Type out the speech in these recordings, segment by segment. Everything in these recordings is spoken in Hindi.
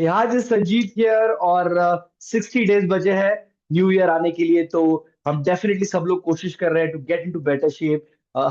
आज संजीत हियर और 60 डेज बचे हैं न्यू ईयर आने के लिए। तो हम डेफिनेटली सब लोग कोशिश कर रहे हैं to get into better shape.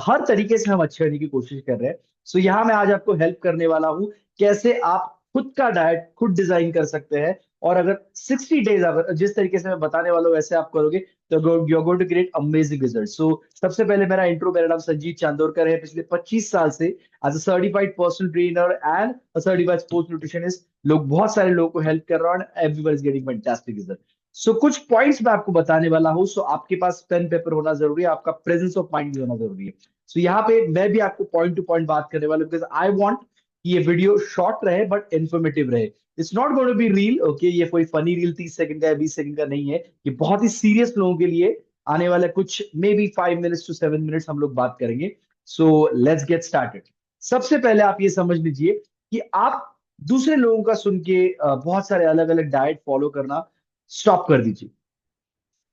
हर तरीके से हम अच्छे होने की कोशिश कर रहे हैं। सो यहाँ मैं आज आपको हेल्प करने वाला हूँ कैसे आप खुद का डाइट खुद डिजाइन कर सकते हैं। और अगर 60 डेज अगर जिस तरीके से मैं बताने वाला हूँ वैसे आप करोगे तो you are going to great amazing result. So सबसे पहले मेरा नाम संजीत चांदोरकर है। पिछले 25 साल से as a certified personal trainer and certified sports nutritionist बहुत सारे लोगों को हेल्प कर रहा हूँ। Everyone is getting fantastic result. So कुछ पॉइंट्स मैं आपको बताने वाला हूँ। सो आपके पास पेन पेपर होना जरूरी है, आपका प्रेजेंस ऑफ माइंड भी होना जरूरी है। सो यहाँ पे मैं भी आपको पॉइंट टू पॉइंट बात करने वाला हूँ बिकॉज आई वांट कि ये वीडियो शॉर्ट रहे बट इंफॉर्मेटिव रहे। It's not going to be reel, okay? ये कोई फनी रील 30 सेकंड का या 20 सेकंड का नहीं है। ये बहुत ही सीरियस लोगों के लिए आने वाले कुछ may be 5 minutes to 7 minutes हम लोग बात करेंगे। So let's get started. सबसे पहले आप ये समझ लीजिए कि आप दूसरे लोगों का सुन के बहुत सारे अलग अलग डाइट फॉलो करना स्टॉप कर दीजिए।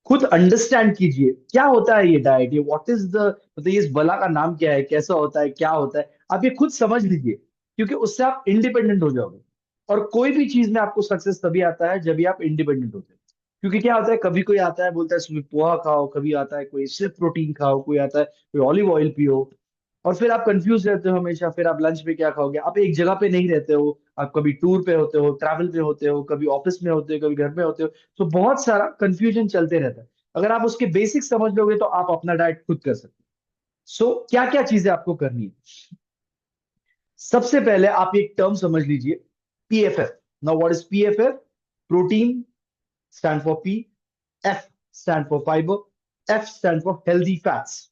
खुद अंडरस्टैंड कीजिए क्या होता है ये डाइट, ये व्हाट इज द मतलब ये इस बला का नाम क्या है, कैसा होता है, क्या होता है। आप ये खुद समझ लीजिए क्योंकि उससे आप इंडिपेंडेंट हो जाओगे। और कोई भी चीज में आपको सक्सेस तभी आता है जब भी आप इंडिपेंडेंट होते हैं। क्योंकि क्या होता है, कभी कोई आता है बोलता है सुबह पोहा खाओ, कभी आता है कोई सिर्फ प्रोटीन खाओ, कोई आता है कोई ऑलिव ऑयल पियो। और फिर आप कंफ्यूज रहते हो हमेशा, फिर आप लंच में क्या खाओगे, आप एक जगह पे नहीं रहते हो। आप कभी टूर पे होते हो, ट्रैवल पे होते हो, कभी ऑफिस में होते हो, कभी घर में होते हो। तो बहुत सारा कंफ्यूजन चलते रहता है। अगर आप उसके बेसिक समझ लोगे तो आप अपना डाइट खुद कर सकते हो। सो क्या क्या चीजें आपको करनी है। सबसे पहले आप एक टर्म समझ लीजिए, PFF. Now what is PFF? Protein stand for P, F stand for fibre, F stand for healthy fats.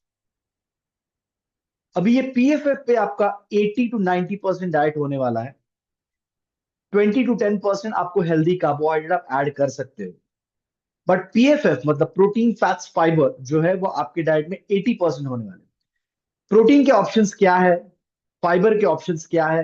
अभी ये पीएफएफ पे आपका 80 to 90% डाइट होने वाला है। 20 to 10% आपको हेल्दी कार्बोहाइड्रेट आप ऐड कर सकते हो। बट पीएफएफ मतलब प्रोटीन फैट्स फाइबर जो है वो आपके डाइट में 80% होने वाले हैं। प्रोटीन के ऑप्शंस क्या है, फाइबर के ऑप्शंस क्या है,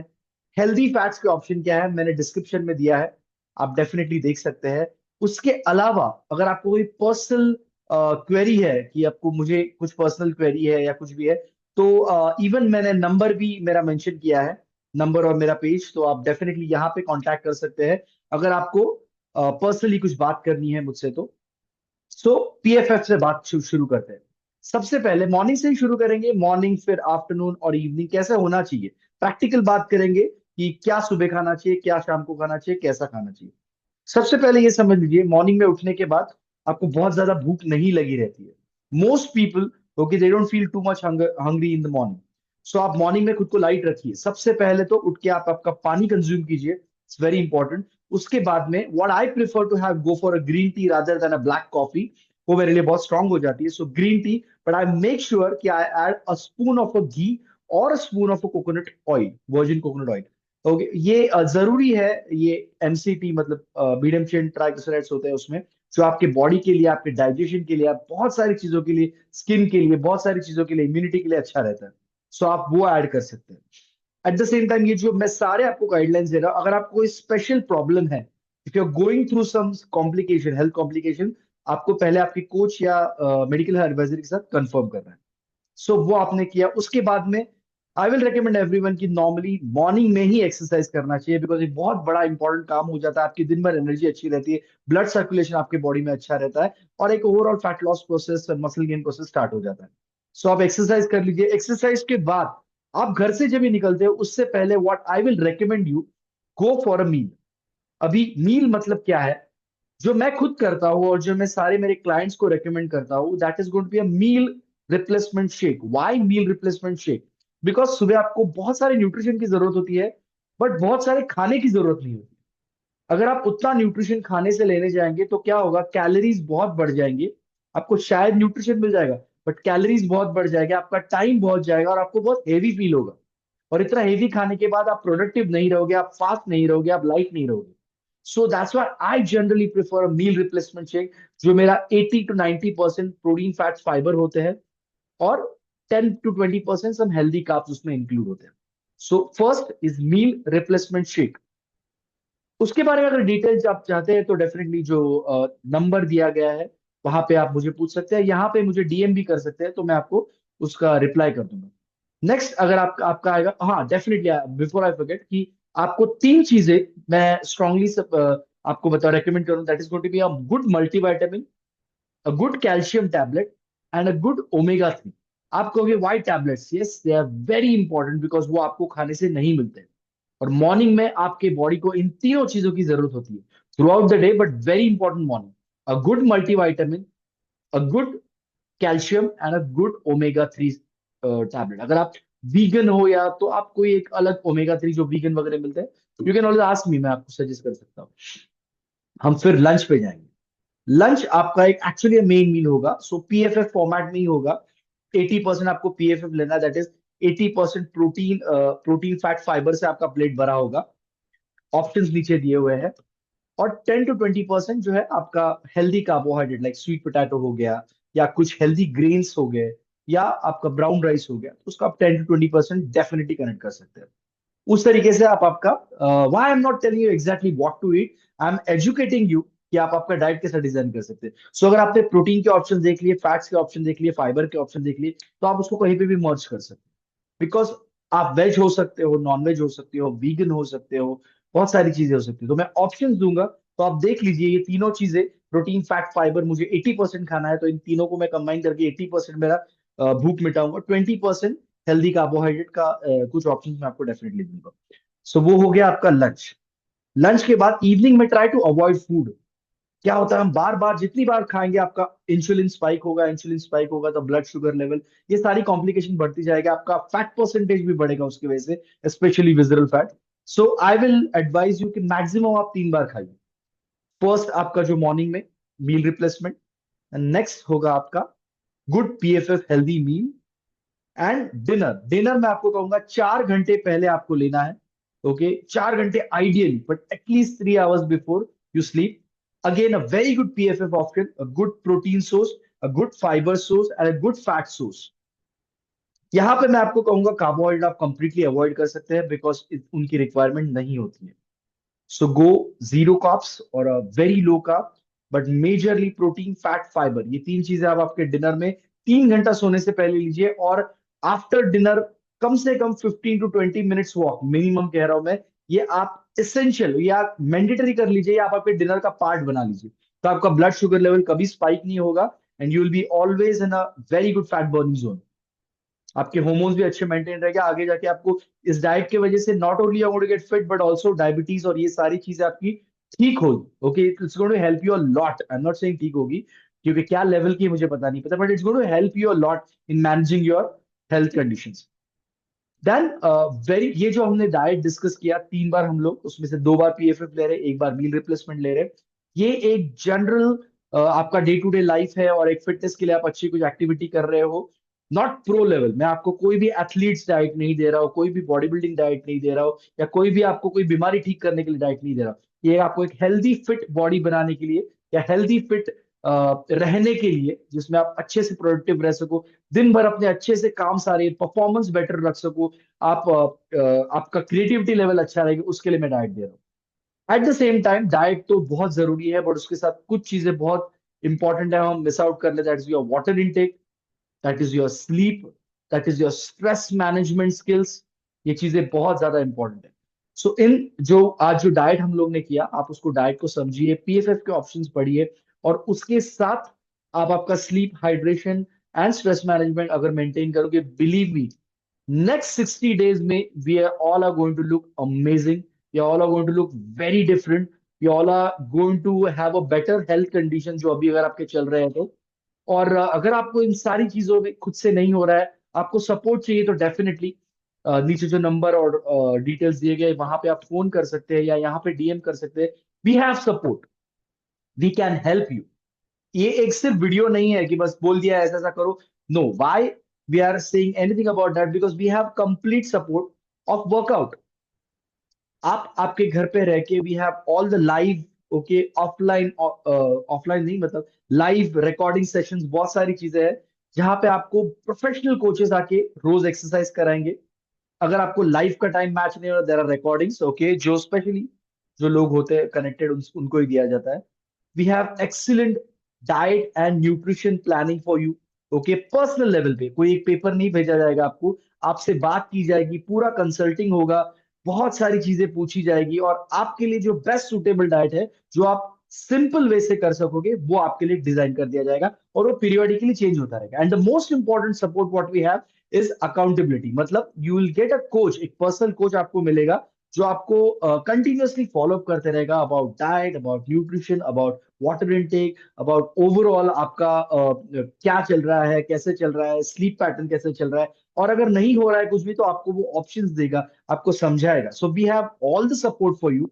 हेल्दी फैट्स के ऑप्शन क्या है, मैंने डिस्क्रिप्शन में दिया है। आप डेफिनेटली देख सकते हैं। उसके अलावा अगर आपको कोई पर्सनल क्वेरी है कि आपको मुझे कुछ पर्सनल क्वेरी है या कुछ भी है, तो इवन मैंने नंबर भी मेरा मेंशन किया है, नंबर और मेरा पेज। तो आप डेफिनेटली यहाँ पे कांटेक्ट कर सकते हैं अगर आपको पर्सनली कुछ बात करनी है मुझसे तो। सो पीएफएफ से बात शुरू करते हैं। सबसे पहले मॉर्निंग से ही शुरू करेंगे। मॉर्निंग फिर आफ्टरनून और इवनिंग कैसे होना चाहिए, प्रैक्टिकल बात करेंगे कि क्या सुबह खाना चाहिए, क्या शाम को खाना चाहिए, कैसा खाना चाहिए। सबसे पहले ये समझ लीजिए, मॉर्निंग में उठने के बाद आपको बहुत ज्यादा भूख नहीं लगी रहती है। Most people, okay, they don't feel too much hungry in the morning. So आप मॉर्निंग में खुद को लाइट रखिए। सबसे पहले तो उठ के आप आपका पानी कंज्यूम कीजिए, इट्स वेरी इंपॉर्टेंट। उसके बाद में what I prefer to have, go for a green tea rather than a black coffee. वो मेरे लिए बहुत स्ट्रांग हो जाती है, so green tea. But I make sure कि I add a spoon of a ghee और a spoon of a coconut oil, virgin coconut oil. Okay, ये जरूरी है। ये एमसीटी मतलब मीडियम चेन ट्राइग्लिसराइड्स होते हैं उसमें, जो आपके बॉडी के लिए, आपके डाइजेशन के लिए, आप बहुत सारी चीजों के लिए, स्किन के लिए, बहुत सारी चीजों के लिए, इम्यूनिटी के लिए अच्छा रहता है। सो आप वो ऐड कर सकते हैं। एट द सेम टाइम ये जो मैं सारे आपको गाइडलाइंस दे रहा हूं, अगर आपको कोई स्पेशल प्रॉब्लम है, if you are going through some complication, health complication, आपको पहले आपके कोच या मेडिकल एडवाइजर के साथ कंफर्म करना है। सो वो आपने किया। उसके बाद में आई विल रिकमेंड एवरीवन की नॉर्मली मॉर्निंग में ही एक्सरसाइज करना चाहिए बिकॉज ये बहुत बड़ा इंपॉर्टेंट काम हो जाता है। आपकी दिन भर एनर्जी अच्छी रहती है, ब्लड सर्कुलेशन आपके बॉडी में अच्छा रहता है, और एक ओवरऑल फैट लॉस प्रोसेस और मसल गेन प्रोसेस स्टार्ट हो जाता है। सो आप एक्सरसाइज कर लीजिए। एक्सरसाइज के बाद आप घर से जब भी निकलते हो उससे पहले what I will recommend you, go for a meal. अभी मील मतलब क्या है, जो मैं खुद करता हूँ और जो मैं सारे मेरे क्लाइंट्स को रेकमेंड करता हूँ, that is going to be a meal replacement shake. Why meal replacement shake? Because सुबह आपको बहुत सारे न्यूट्रिशन की जरूरत होती है बट बहुत सारे खाने की जरूरत नहीं होती। अगर आप उतना न्यूट्रिशन खाने से लेने जाएंगे तो क्या होगा, कैलोरीज बहुत बढ़ जाएंगे। आपको शायद न्यूट्रिशन मिल जाएगा बट कैलोरीज बहुत बढ़ जाएगा, आपका टाइम बहुत जाएगा और आपको बहुत हेवी फील होगा। और इतना हेवी खाने के बाद आप प्रोडक्टिव नहीं रहोगे, आप फास्ट नहीं रहोगे, आप लाइट नहीं रहोगे। So that's why I generally prefer meal replacement shake, जो मेरा 80 to 90% प्रोटीन फैट्स फाइबर होते हैं और 10 to 20% सम हेल्दी कार्ब्स उसमें इंक्लूड होते हैं। So first is meal replacement shake. उसके बारे में अगर डिटेल्स आप चाहते हैं तो डेफिनेटली जो नंबर दिया गया है वहां पे आप मुझे पूछ सकते हैं, यहाँ पे मुझे डीएम भी कर सकते हैं तो मैं आपको उसका रिप्लाई कर दूंगा। नेक्स्ट अगर आपका आएगा, हाँ डेफिनेटली बिफोर आई फॉरगेट कि आपको तीन चीजें मैं स्ट्रांगली आपको बता रेकमेंड करूं, that is going to be a good multivitamin, a good calcium tablet, and a good omega 3। आप कहोगे why tablets, yes they are very important because वो आपको खाने से नहीं मिलते, और मॉर्निंग में आपके बॉडी को इन तीनों चीजों की जरूरत होती है through out the day, but very important morning. A good multivitamin, a good calcium and a good omega 3 tablet. अगर आप वीगन हो या तो आप कोई एक अलग ओमेगा 3 जो वीगन वगैरह मिलते हैं, you can always ask me, मैं आपको सजेस्ट कर सकता हूँ। हम फिर लंच पे जाएंगे। लंच आपका एक एक्चुअली मेन मील होगा, सो पीएफएफ फॉर्मेट में ही होगा। 80% आपको पीएफएफ लेना, that is 80% protein, protein fat fibre से आपका प्लेट भरा होगा। ऑप्शंस नीचे दिए हुए हैं। और 10 to 20% जो है आपका healthy carbohydrate, like sweet potato हो गया, या कुछ हेल्दी ग्रेन्स हो गए, या आपका ब्राउन राइस हो गया, तो उसका आप 10 to 20% डेफिनेटली कनेक्ट कर सकते हैं। उस तरीके से आप आपका, why I am not telling you exactly what to eat, I am educating you कि आप आपका डाइट कैसे डिजाइन कर सकते हैं। सो अगर आपने प्रोटीन के ऑप्शन देख लिए, फैट्स के ऑप्शन देख लिए, फाइबर के ऑप्शन देख लिए, तो आप उसको कहीं पे भी मर्ज कर सकते हैं। बिकॉज आप वेज हो सकते हो, नॉन वेज हो सकते हो, वीगन हो सकते हो, बहुत सारी चीजें हो सकती है। तो मैं ऑप्शंस दूंगा, तो आप देख लीजिए ये तीनों चीजें, प्रोटीन फैट फाइबर, मुझे 80% खाना है, तो इन तीनों को मैं कंबाइन करके 80% मेरा भूख मिटाऊंगा। 20% हेल्दी कार्बोहाइड्रेट का कुछ ऑप्शन मैं आपको डेफिनेटली दूंगा। सो वो हो गया आपका लंच। लंच के बाद इवनिंग में ट्राई टू अवॉइड फूड। क्या होता है, हम बार बार जितनी बार खाएंगे आपका इंसुलिन स्पाइक होगा, इंसुलिन स्पाइक होगा तो ब्लड शुगर लेवल, ये सारी कॉम्प्लिकेशन बढ़ती जाएगी, आपका फैट परसेंटेज भी बढ़ेगा उसकी वजह से, specially visceral fat. So I will advise you कि मैक्सिमम आप 3 बार खाइए। फर्स्ट आपका जो मॉर्निंग में मील रिप्लेसमेंट, नेक्स्ट होगा आपका गुड पीएफएफ healthy meal, and dinner. Dinner मैं आपको कहूंगा 4 घंटे पहले आपको लेना है। ओके, 4 घंटे ideally, but at least 3 hours before you sleep. Again a very good PFF option, a good protein source, a good fibre source and a good fat source. यहाँ पे मैं आपको कहूंगा कार्बोहाइड्रेट आप कंप्लीटली अवॉइड कर सकते हैं, बिकॉज उनकी रिक्वायरमेंट नहीं होती है। सो गो जीरो कार्ब्स और very low carb, but majorly protein fat fibre, ये तीन चीजें आप आपके डिनर में 3 घंटा सोने से पहले लीजिए। और आफ्टर डिनर कम से कम 15 to 20 मिनट्स वॉक मिनिमम कह रहा हूं मैं। ये आप इसेंशियल या मैंडेटरी कर लीजिए, या आप आपके डिनर का पार्ट बना लीजिए, तो आपका ब्लड शुगर लेवल कभी स्पाइक नहीं होगा, and you will be always in a very good fat burning zone. आपके hormones भी अच्छे मेंटेन रहेंगे आगे जाके। आपको इस डाइट की वजह से not only you get fit, but also diabetes और ये सारी चीजें आपकी ठीक होगी। Okay, it's going to help you a lot, I am not saying ठीक होगी, क्योंकि क्या लेवल की है मुझे पता नहीं पता, but it's going to help you a lot in managing your health conditions. Then very, ये जो हमने डाइट डिस्कस किया 3 बार हम लोग, उसमें से 2 बार पीएफएफ ले रहे हैं, 1 बार मील रिप्लेसमेंट ले रहे हैं। ये एक जनरल आपका डे टू डे लाइफ है, और एक फिटनेस के लिए आप अच्छी कुछ एक्टिविटी कर रहे हो, नॉट प्रो लेवल। मैं आपको कोई भी एथलीट्स डाइट नहीं दे रहा हूँ, कोई भी बॉडी बिल्डिंग डाइट नहीं दे रहा हूँ, या कोई भी आपको कोई बीमारी ठीक करने के लिए डाइट नहीं दे रहा हूँ। ये आपको एक हेल्दी फिट बॉडी बनाने के लिए, या हेल्दी फिट रहने के लिए, जिसमें आप अच्छे से प्रोडक्टिव रह सको, दिन भर अपने अच्छे से काम सारे परफॉर्मेंस बेटर रख सको, आप आपका क्रिएटिविटी लेवल अच्छा रहेगा, उसके लिए मैं डाइट दे रहा हूँ। At the same time diet तो बहुत जरूरी है, बट उसके साथ कुछ चीजें बहुत इंपॉर्टेंट है, हम मिस आउट कर लेते हैं। That is your water intake, that is your sleep, that is your stress management skills. ये चीजें बहुत ज्यादा इंपॉर्टेंट है। सो इन जो आज जो डाइट हम लोग ने किया, आप उसको डाइट को समझिए, पीएफएफ के ऑप्शंस पढ़िए, और उसके साथ आप आपका sleep, hydration and stress management अगर मेंटेन करोगे, बिलीव मी, next 60 days में we are all are going to look amazing, we all are going to look very different, we all are going to have a better health condition जो अभी अगर आपके चल रहे हैं तो। और अगर आपको इन सारी चीजों में खुद से नहीं हो रहा है, आपको सपोर्ट चाहिए, तो डेफिनेटली नीचे जो नंबर और डिटेल्स दिए गए वहां पे आप फोन कर सकते हैं, या यहाँ पे डीएम कर सकते हैं। We have support, we can help you. ये एक सिर्फ वीडियो नहीं है कि बस बोल दिया ऐसा ऐसा करो। No, why we are saying anything about that, because we have complete support of workout. आप आपके घर पे रह के, we have all the live, okay, offline, offline नहीं मतलब लाइव रिकॉर्डिंग सेशंस, बहुत सारी चीजें हैं जहां पे आपको प्रोफेशनल कोचेस आके रोज एक्सरसाइज कराएंगे। अगर आपको लाइव का टाइम मैच नहीं हो रहा, देयर आर रिकॉर्डिंग्स, ओके, जो स्पेशली जो लोग होते हैं कनेक्टेड उनको ही दिया जाता है। We have excellent diet and nutrition planning for you. Okay, personal level पे कोई एक पेपर नहीं भेजा जाएगा आपको, आपसे बात की जाएगी, पूरा कंसल्टिंग होगा, बहुत सारी चीजें पूछी जाएगी और आपके लिए जो बेस्ट सुटेबल डाइट है, जो आप सिंपल वे से कर सकोगे, वो आपके लिए डिजाइन कर दिया जाएगा और वो पीरियोडिकली चेंज होता रहेगा। And the most important support what we have is accountability. मतलब you will get a coach, एक पर्सनल कोच आपको मिलेगा जो आपको कंटिन्यूअसली फॉलो अप करते रहेगा about diet, about nutrition, about water intake, about overall आपका क्या चल रहा है, कैसे चल रहा है, स्लीप पैटर्न कैसे चल रहा है। और अगर नहीं हो रहा है कुछ भी तो आपको वो ऑप्शंस देगा, आपको समझाएगा। So we have all the support for you.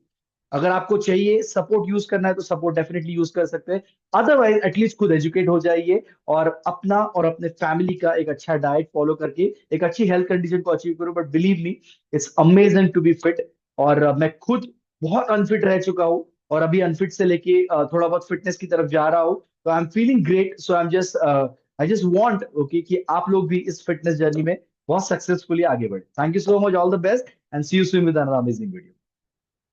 अगर आपको चाहिए सपोर्ट यूज करना है तो सपोर्ट डेफिनेटली यूज कर सकते हैं। अदरवाइज एटलीस्ट खुद एजुकेट हो जाइए और अपना और अपने फैमिली का एक अच्छा डाइट फॉलो करके एक अच्छी हेल्थ कंडीशन को अचीव करो। But believe me, it's amazing to be fit. और मैं खुद बहुत अनफिट रह चुका हूँ और अभी अनफिट से लेके थोड़ा बहुत फिटनेस की तरफ जा रहा हूँ। तो I am feeling great. So I just want okay कि आप लोग भी इस फिटनेस जर्नी में बहुत सक्सेसफुली आगे बढ़े। Thank you so much, all the best and see you soon with another amazing video.